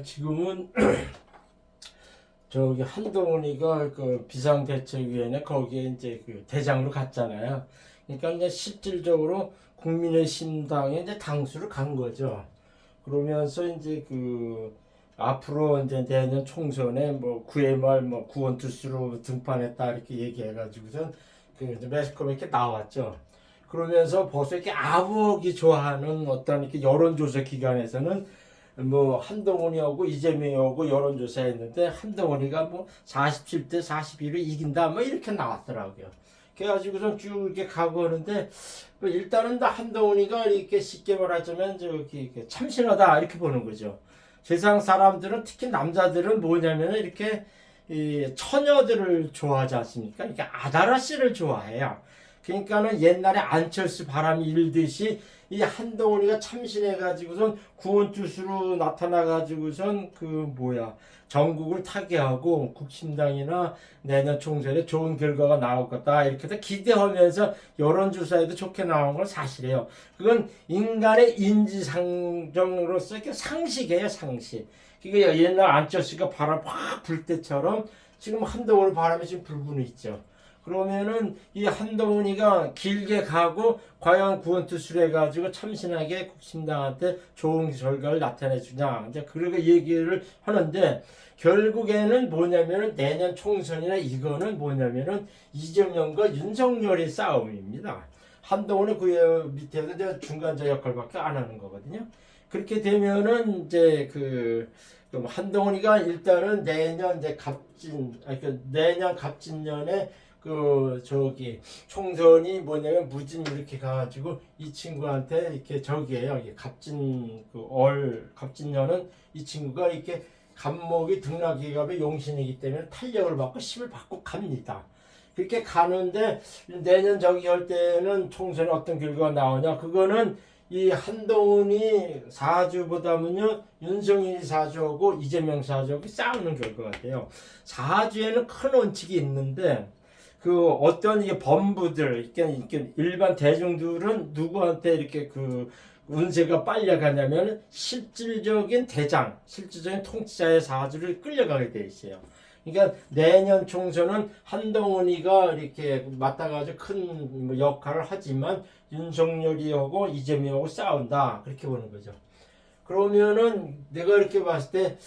지금은 저기 한동훈이가 그 비상대책위원회 거기에 이제 그 대장으로 갔잖아요. 그러니까 이제 실질적으로 국민의힘당에 이제 당수를 간 거죠. 그러면서 이제 그 앞으로 이제 내년 총선에 뭐 9회 말뭐 구원투수로 등판했다 이렇게 얘기해가지고선 그 이제 매스컴에 이렇게 나왔죠. 그러면서 벌써 이렇게 아부하기 좋아하는 어떤 이렇게 여론조사 기관에서는 뭐 한동훈이하고 이재명이하고 여론조사했는데 한동훈이가 뭐 47대 42로 이긴다 뭐 이렇게 나왔더라고요. 그래가지고선 쭉 이렇게 가고 하는데 뭐 일단은 다 한동훈이가 이렇게 쉽게 말하자면 저기 참신하다 이렇게 보는 거죠. 세상 사람들은 특히 남자들은 뭐냐면 이렇게 이 처녀들을 좋아하지 않습니까? 이렇게 아다라 씨를 좋아해요. 그러니까는 옛날에 안철수 바람이 일듯이 이 한동훈이가 참신해가지고선 구원투수로 나타나가지고선 그 뭐야 전국을 타개하고 국힘당이나 내년 총선에 좋은 결과가 나올 거다 이렇게 기대하면서 여론조사에도 좋게 나온 건 사실이에요. 그건 인간의 인지상정으로서 이렇게 상식이에요, 상식. 그게 옛날 안철수가 바람 확 불 때처럼 지금 한동훈 바람이 지금 불고 있죠. 그러면은 이 한동훈이가 길게 가고 과연 구원투수를 해가지고 참신하게 국힘당한테 좋은 결과를 나타내주냐 이제 그렇게 얘기를 하는데 결국에는 뭐냐면은 내년 총선이나 이거는 뭐냐면은 이재명과 윤석열의 싸움입니다. 한동훈이 그 밑에서 이제 중간자 역할밖에 안 하는 거거든요. 그렇게 되면은 이제 그럼 한동훈이가 일단은 내년 이제 내년 갑진년에 그 저기 총선이 뭐냐면 무진 이렇게 가가지고 이 친구한테 이렇게 저기에요. 이게 갑진년은 이 친구가 이렇게 갑목이 등락기갑의 용신이기 때문에 탄력을 받고 힘을 받고 갑니다. 그렇게 가는데 내년 저기 할 때는 총선에 어떤 결과가 나오냐 그거는 이 한동훈이 4주보다는요 윤석열이 4주하고 이재명 4주하고 싸우는 결과가 돼요. 4주에는 큰 원칙이 있는데 그 어떤 이게 범부들 이렇게 일반 대중들은 누구한테 이렇게 그 운세가 빨려가냐면 실질적인 대장, 실질적인 통치자의 사주를 끌려가게 돼 있어요. 그러니까 내년 총선은 한동훈이가 이렇게 맡아가지고 큰 역할을 하지만 윤석열이하고 이재명하고 싸운다 그렇게 보는 거죠. 그러면은 내가 이렇게 봤을 때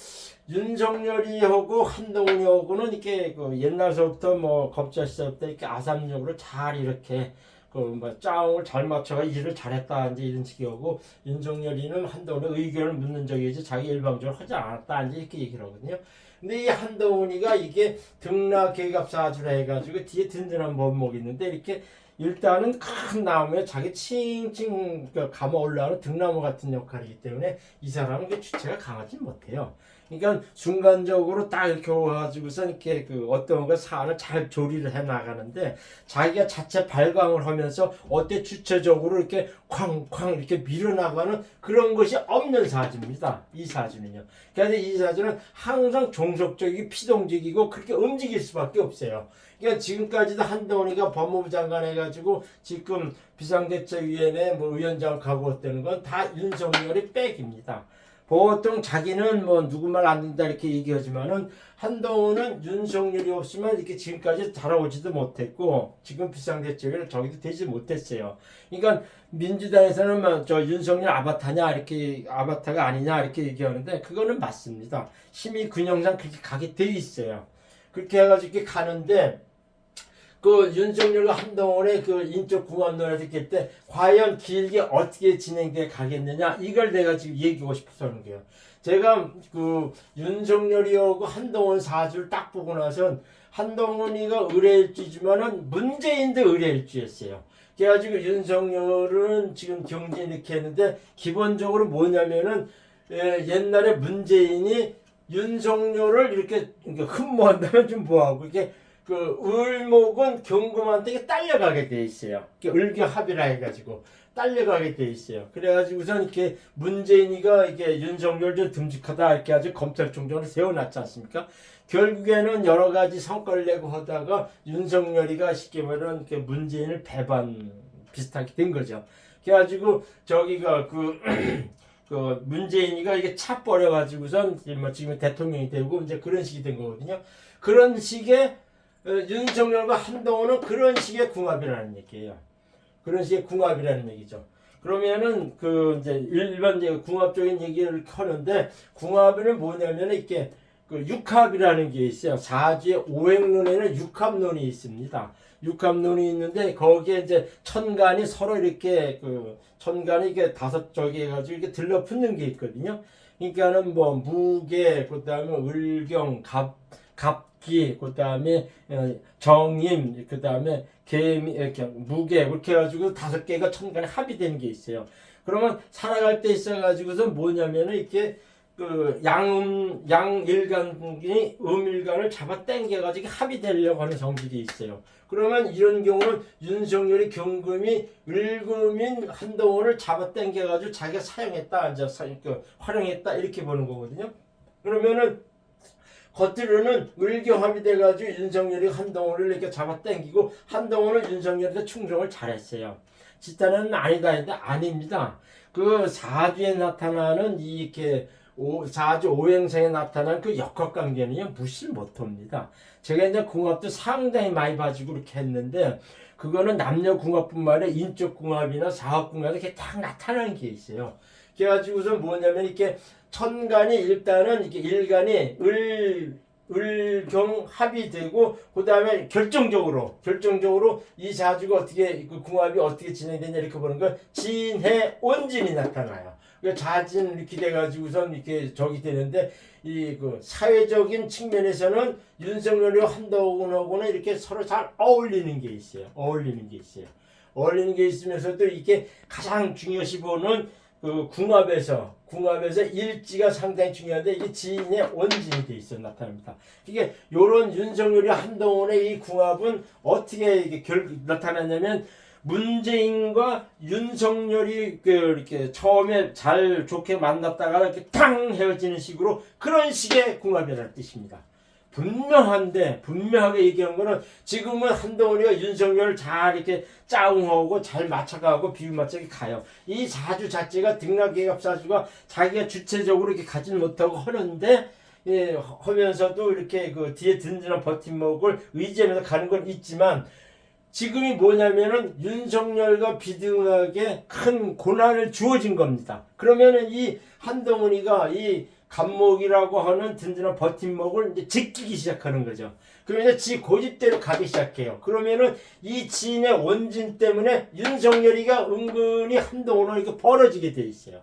윤석열이하고 한동훈이하고는 이렇게 그 옛날서부터 뭐 겁자 시절부터 이렇게 아삼육으로 잘 이렇게 그 뭐 짜움을 잘 맞춰가 일을 잘했다 이제 이런 식이고 윤석열이는 한동훈의 의견을 묻는 적이지 자기 일방적으로 하지 않았다 이제 이렇게 얘기를 하거든요. 근데 이 한동훈이가 이게 등락계갑사주라 해가지고 뒤에 든든한 법목이 있는데 이렇게 일단은 큰 나무에 자기 칭칭 감아 올라오는 등나무 같은 역할이기 때문에 이 사람은 그 주체가 강하지 못해요. 그러니까 순간적으로 딱 이렇게 와가지고서 이렇게 그 어떤 거 사안을 잘 조리를 해 나가는데 자기가 자체 발광을 하면서 어때 주체적으로 이렇게 쾅쾅 이렇게 밀어나가는 그런 것이 없는 사주입니다. 이 사주는요. 그래서 이 사주는 항상 종속적이고 피동적이고 그렇게 움직일 수밖에 없어요. 그러니까 지금까지도 한동훈이가 법무부 장관 해가지고 지금 비상대책위원회 뭐 위원장을 가고 있다는 건 다 윤석열의 백입니다. 보통 자기는 뭐 누구 말 안 된다 이렇게 얘기하지만은 한동훈은 윤석열이 없으면 이렇게 지금까지 잘하오지도 못했고 지금 비상대책을 저기도 되지 못했어요. 그러니까 민주당에서는 뭐저 윤석열 아바타냐 이렇게 아바타가 아니냐 이렇게 얘기하는데 그거는 맞습니다. 힘이 균형상 그렇게 가게 돼 있어요. 그렇게 해가지고 이렇게 가는데 그 윤석열과 한동훈의 그 인적 궁합론을 듣길 때 과연 길게 어떻게 진행돼 가겠느냐 이걸 내가 지금 얘기하고 싶어서 하는 거예요. 제가 그 윤석열이하고 한동훈 사주를 딱 보고 나선 한동훈이가 의뢰일주지만은 문재인도 의뢰일주였어요. 그래가지고 윤석열은 지금 경제 이렇게 했는데 기본적으로 뭐냐면은 옛날에 문재인이 윤석열을 이렇게 흠모한다면 좀 뭐하고 이게 그 을목은 경금한테 딸려가게 돼 있어요. 을교 합이라 해가지고 딸려가게 돼 있어요. 그래가지고선 이렇게 문재인이가 이게 윤석열 좀 듬직하다 이렇게 아주 검찰총장을 세워놨지 않습니까? 결국에는 여러 가지 성과를 내고 하다가 윤석열이가 쉽게 말하면 이렇게 문재인을 배반 비슷하게 된 거죠. 그래가지고 저기가 그 그 문재인이가 이게 차 버려가지고선 뭐 지금 대통령이 되고 이제 그런 식이 된 거거든요. 그런 식의 윤석열과 한동훈은 그런 식의 궁합이라는 얘기예요. 그런 식의 궁합이라는 얘기죠. 그러면은 그 이제 일반 이제 궁합적인 얘기를 하는데 궁합은 뭐냐면 이렇게 그 육합이라는 게 있어요. 사주의 오행론에는 육합론이 있습니다. 육합론이 있는데 거기에 이제 천간이 서로 이렇게 그 천간이 이게 다섯 저기 해가지고 이렇게 들러붙는 게 있거든요. 그러니까는 뭐 무게, 그다음에 을경, 갑기, 그다음에 정임, 그다음에 개미, 이렇게 무게 이렇게 해가지고 다섯 개가 천간에 합의되는 게 있어요. 그러면 살아갈 때 있어가지고서 뭐냐면은 이렇게 그 양일간이 음일간을 잡아 당겨가지고 합의되려고 하는 성질이 있어요. 그러면 이런 경우는 윤석열이 경금이 을금인 한동훈을 잡아 당겨가지고 자기가 사용했다, 앉아서 활용했다 이렇게 보는 거거든요. 그러면은 겉으로는 을경 합의돼가지고 윤석열이 한동훈을 이렇게 잡아 당기고 한동훈은 윤석열한테 충성을 잘했어요. 집단은 아니다 했는데 아닙니다. 그 사주에 나타나는 이렇게 사주 오행성에 나타난 그 역학관계는요 무시 못합니다. 제가 이제 궁합도 상당히 많이 봐주고 그렇게 했는데 그거는 남녀 궁합뿐만 아니라 인적 궁합이나 사업 궁합이 이렇게 딱 나타나는 게 있어요. 그래가지고서 뭐냐면 이렇게 천간이 일단은 이렇게 일간이 을경 합의되고 그 다음에 결정적으로 이 사주가 어떻게 그 궁합이 어떻게 진행되냐 이렇게 보는 건 진해 온진이 나타나요. 자진 이렇게 돼가지고선 이렇게 적이 되는데 이 그 사회적인 측면에서는 윤석열이와 한동훈하고는 이렇게 서로 잘 어울리는 게 있어요. 어울리는 게 있으면서도 이게 가장 중요시 보는 그 궁합에서 일지가 상당히 중요한데 이게 지인의 원진이 돼 있어 나타납니다. 이게 요런 윤석열이 한동훈의 이 궁합은 어떻게 이게 나타나냐면 문재인과 윤석열이 이렇게 처음에 잘 좋게 만났다가 이렇게 탕 헤어지는 식으로 그런 식의 궁합이라는 뜻입니다. 분명하게 얘기한 거는 지금은 한동훈이가 윤석열을 잘 이렇게 짜웅하고 잘 맞춰가고 비유 맞춰게 가요. 이 사주 자체가 등락계갑 사주가 자기가 주체적으로 이렇게 가진 못하고 하는데 하면서도 이렇게 그 뒤에 든든한 버팀목을 의지하면서 가는 건 있지만 지금이 뭐냐면은 윤석열과 비등하게 큰 고난을 주어진 겁니다. 그러면은 이 한동훈이가 이 간목이라고 하는 든든한 버팀목을 이제 제끼기 시작하는 거죠. 그러면 이제 지 고집대로 가기 시작해요. 그러면은 이 지인의 원진 때문에 윤석열이가 은근히 한동훈을 이렇게 벌어지게 돼 있어요.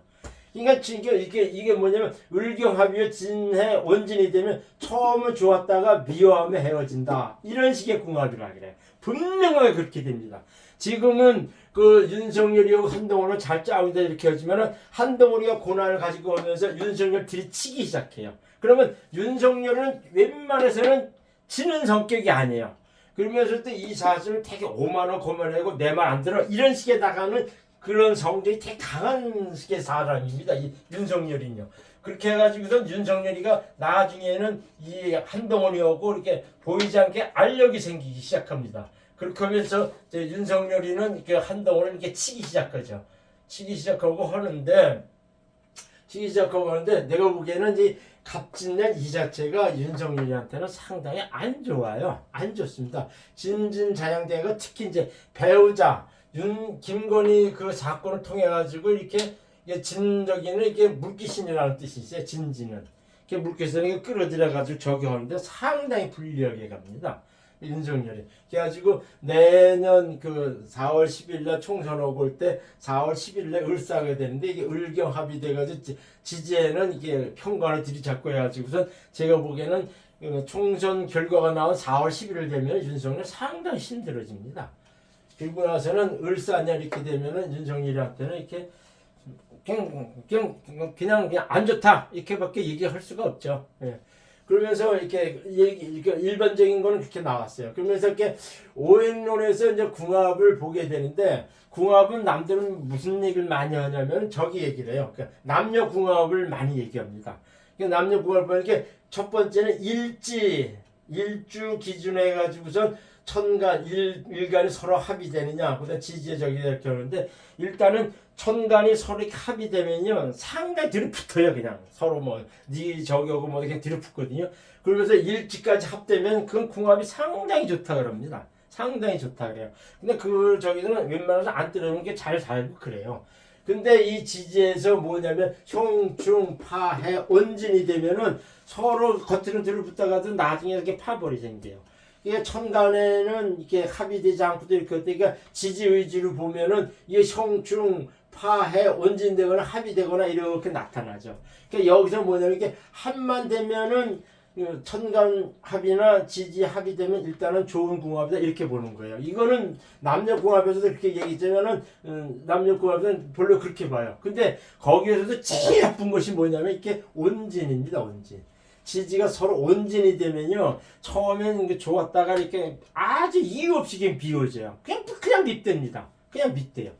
그러니까 이게 뭐냐면 을경합의와 진해 원진이 되면 처음은 좋았다가 미워하며 헤어진다. 이런 식의 궁합이라 그래. 분명하게 그렇게 됩니다. 지금은 그 윤석열이하고 한동훈은 잘 짜우다 이렇게 하지만은 한동훈이가 고난을 가지고 오면서 윤석열 들이치기 시작해요. 그러면 윤석열은 웬만해서는 지는 성격이 아니에요. 그러면서 또 이 사주를 되게 오만하고 고만하고 내 말 안 들어 이런 식의 나가는 그런 성격이 되게 강한 식의 사람입니다. 이 윤석열이요. 그렇게 해가지고선 윤석열이가 나중에는 이 한동훈이하고 이렇게 보이지 않게 알력이 생기기 시작합니다. 그렇게 하면서 이제 윤석열이는 이렇게 한동훈을 이렇게 치기 시작하죠. 치기 시작하고 하는데 내가 보기에는 이 갑진년 이 자체가 윤석열이한테는 상당히 안 좋아요. 안 좋습니다. 진진자양대가 특히 이제 배우자 김건희 그 사건을 통해 가지고 이렇게 진적이는 이게 물귀신이라는 뜻이 있어요. 진진은 이렇게 물귀신을 끌어들여 가지고 저기 하는데 상당히 불리하게 갑니다. 윤석열이. 그래가지고 내년 그 4월 10일 날 총선 오고 올 때 4월 10일 날 을사가 되는데 이게 을경 합의돼가지고 지지에는 이게 평관을 들이잡고 해가지고선 제가 보기에는 총선 결과가 나온 4월 11일 되면 윤석열 상당히 힘들어집니다. 그리고 나서는 을사냐 이렇게 되면은 윤석열한테는 이렇게 그냥 안 좋다 이렇게밖에 얘기할 수가 없죠. 예. 그러면서 이렇게 일반적인 거는 그렇게 나왔어요. 그러면서 이렇게 오행론에서 이제 궁합을 보게 되는데 궁합은 남들은 무슨 얘기를 많이 하냐면 저기 얘기를 해요. 그러니까 남녀 궁합을 많이 얘기합니다. 그러니까 남녀 궁합을 보니까 첫 번째는 일주 기준에 해가지고선 천간 일간이 서로 합의되느냐, 그다음 지지에 저기 이렇게 하는데 일단은 천간이 서로 이렇게 합의되면요 상당히 들이붙어요. 그냥 서로 뭐네 저기하고 뭐 이렇게 들이붙거든요. 그러면서 일지까지 합되면 그 궁합이 상당히 좋다 그럽니다. 상당히 좋다 그래요. 근데 그 저기는 웬만해서 안 들어오는 게 잘 살고 그래요. 근데 이 지지에서 뭐냐면 형중파해 온진이 되면은 서로 겉으로 들이붙다가도 나중에 이렇게 파벌이 생겨요. 이게 천간에는 이게 합의되지 않고도 이렇게 그러니까 지지 의지로 보면은 이게 형중파해 온진되거나 합의되거나 이렇게 나타나죠. 그러니까 여기서 뭐냐면 이게 합만 되면은 천간 합이나 지지 합이 되면 일단은 좋은 궁합이다 이렇게 보는 거예요. 이거는 남녀 궁합에서도 그렇게 얘기했지만은 남녀 궁합은 별로 그렇게 봐요. 근데 거기에서도 제일 나쁜 것이 뭐냐면 이게 온진입니다. 온진. 지지가 서로 온진이 되면요 처음엔 이게 좋았다가 이렇게 아주 이유 없이 그냥 비워져요. 그냥 밉답니다. 그냥 밉대요.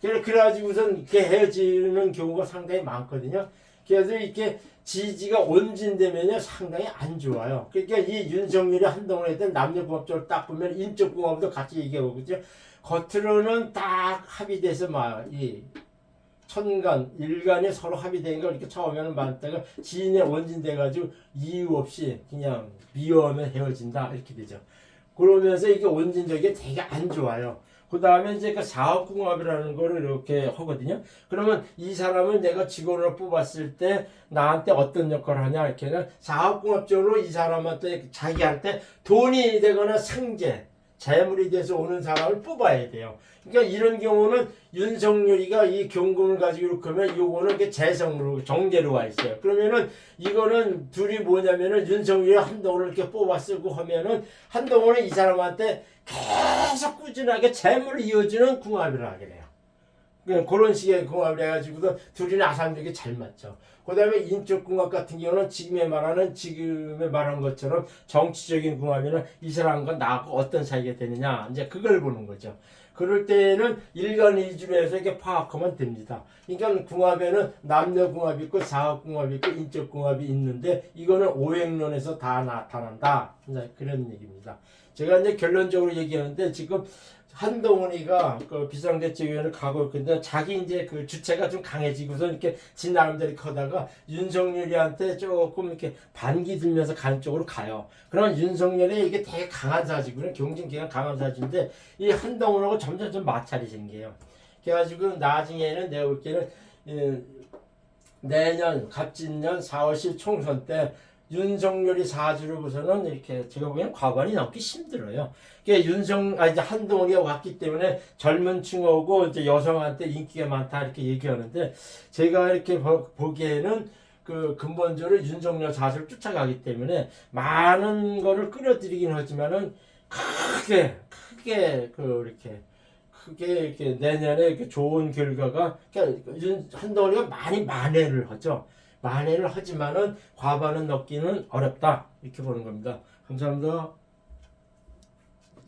그래가지고선 이렇게 헤어지는 경우가 상당히 많거든요. 그래서 이렇게 지지가 온진되면요 상당히 안 좋아요. 그러니까 이 윤석열이 한동훈에 대한 남녀궁합적으로 딱 보면 인적궁합도 같이 얘기하고 그죠. 겉으로는 딱 합의돼서 이 천간 일간이 서로 합의된 걸 이렇게 처음에는 많다가 지인의 원진돼가지고 이유 없이 그냥 미워하면 헤어진다 이렇게 되죠. 그러면서 이게 온진적이 되게 안 좋아요. 그 다음에 이제 그 사업궁합이라는 거를 이렇게 하거든요. 그러면 이 사람을 내가 직원으로 뽑았을 때 나한테 어떤 역할을 하냐 이렇게는 사업궁합적으로 이 사람한테 자기한테 돈이 되거나 생계 재물이 돼서 오는 사람을 뽑아야 돼요. 그러니까 이런 경우는 윤석열이가 이 경금을 가지고 이렇게 하면 요거는 이렇게 재성으로 정제로 와 있어요. 그러면은 이거는 둘이 뭐냐면은 윤석열이 한동훈을 이렇게 뽑아 쓰고 하면은 한동훈은 이 사람한테 계속 꾸준하게 재물을 이어주는 궁합이라 하게 돼요. 그런 식의 궁합을 해가지고도 둘이 아상되게 잘 맞죠. 그 다음에 인적 궁합 같은 경우는 지금에 말한 것처럼 정치적인 궁합이나 이 사람과 나하고 어떤 사이가 되느냐, 이제 그걸 보는 거죠. 그럴 때는 일간 위주로 해서 이렇게 파악하면 됩니다. 그러니까 궁합에는 남녀 궁합이 있고 사업 궁합이 있고 인적 궁합이 있는데 이거는 오행론에서 다 나타난다. 이제 그런 얘기입니다. 제가 이제 결론적으로 얘기하는데 지금 한동훈이가 그 비상대책위원회를 가고 있는데 자기 이제 그 주체가 좀 강해지고서 이렇게 지 나름대로 커다가 윤석열이한테 조금 이렇게 반기 들면서 가는 쪽으로 가요. 그러면 윤석열이 이게 되게 강한 사주고요. 경쟁기가 강한 사주인데 이 한동훈하고 점점 좀 마찰이 생겨요. 그래가지고 나중에는 내가 볼 때는 내년 갑진년 4월시 총선 때 윤석열이 사주를 보서는 이렇게 제가 보기엔 과관이 넘기 힘들어요. 그러니까 이제 한동훈이가 왔기 때문에 젊은 층하고 이제 여성한테 인기가 많다 이렇게 얘기하는데 제가 이렇게 보기에는 그 근본적으로 윤석열 사주를 쫓아가기 때문에 많은 거를 끌어들이긴 하지만은 크게 내년에 이렇게 좋은 결과가 그러니까 한동훈이가 많이 만회를 하죠. 만회를 하지만은 과반은 넘기는 어렵다 이렇게 보는 겁니다. 감사합니다.